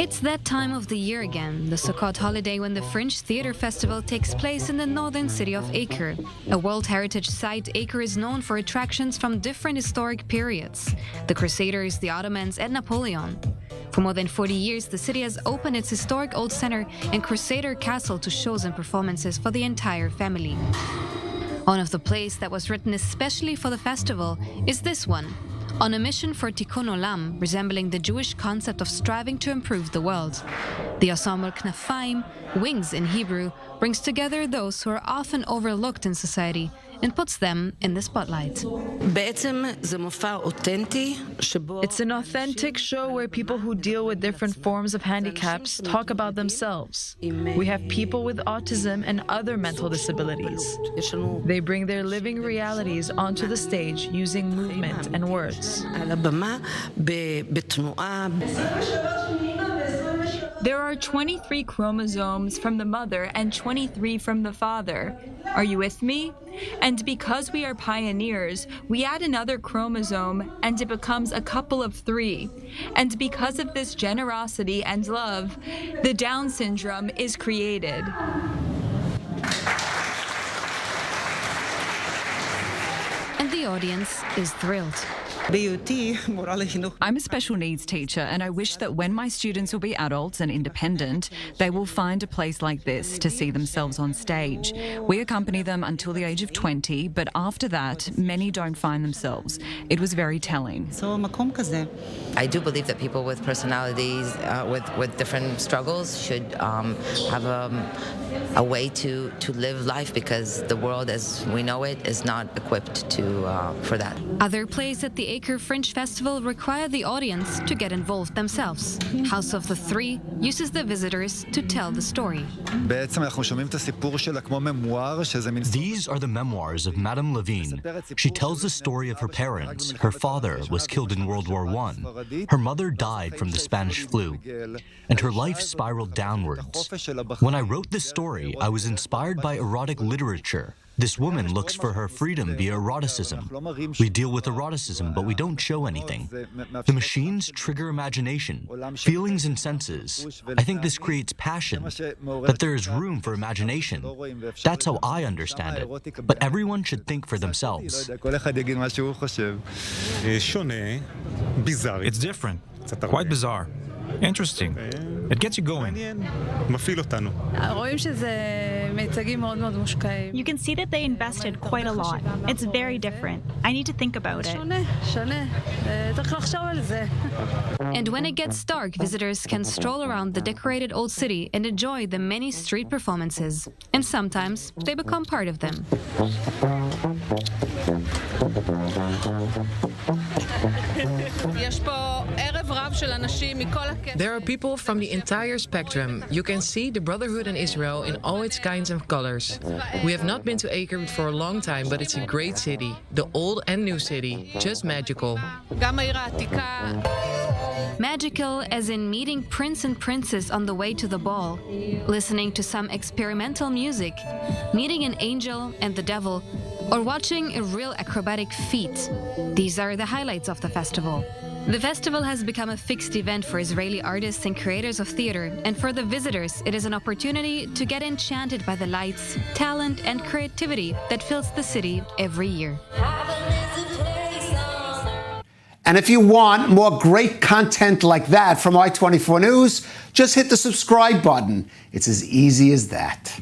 It's that time of the year again, the Sukkot holiday, when the Fringe Theater Festival takes place in the northern city of Acre. A World Heritage Site, Acre is known for attractions from different historic periods: the Crusaders, the Ottomans, and Napoleon. For more than 40 years, the city has opened its historic old center and Crusader castle to shows and performances for the entire family. One of the plays that was written especially for the festival is this one, on a mission for Tikkun Olam, resembling the Jewish concept of striving to improve the world. The ensemble Knafaim, wings in Hebrew, brings together those who are often overlooked in society and puts them in the spotlight. It's an authentic show where people who deal with different forms of handicaps talk about themselves. We have people with autism and other mental disabilities. They bring their living realities onto the stage using movement and words. There are 23 chromosomes from the mother and 23 from the father. Are you with me? And because we are pioneers, we add another chromosome and it becomes a couple of 3. And because of this generosity and love, the Down syndrome is created. And the audience is thrilled. I'm a special needs teacher, and I wish that when my students will be adults and independent, they will find a place like this to see themselves on stage. We accompany them until the age of 20, but after that, many don't find themselves. It was very telling. I do believe that people with personalities, with different struggles, should have a way to live life, because the world as we know it is not equipped for that. Other plays at the Acre Fringe Festival require the audience to get involved themselves. House of the Three uses the visitors to tell the story. These are the memoirs of Madame Levine. She tells the story of her parents. Her father was killed in World War I. Her mother died from the Spanish flu, and her life spiraled downwards. When I wrote this story, I was inspired by erotic literature. This woman looks for her freedom via eroticism. We deal with eroticism, but we don't show anything. The machines trigger imagination, feelings and senses. I think this creates passion, that there is room for imagination. That's how I understand it. But everyone should think for themselves. It's different, quite bizarre. Interesting. It gets you going. You can see that they invested quite a lot. It's very different. I need to think about it. And when it gets dark, visitors can stroll around the decorated old city and enjoy the many street performances. And sometimes they become part of them. There are people from the entire spectrum. You can see the brotherhood in Israel in all its kinds of colors. We have not been to Acre for a long time, but it's a great city. The old and new city, just magical. Magical as in meeting prince and princess on the way to the ball, listening to some experimental music, meeting an angel and the devil, or watching a real acrobatic feat. These are the highlights of the festival. The festival has become a fixed event for Israeli artists and creators of theater, and for the visitors, it is an opportunity to get enchanted by the lights, talent, and creativity that fills the city every year. And if you want more great content like that from I-24 News, just hit the subscribe button. It's as easy as that.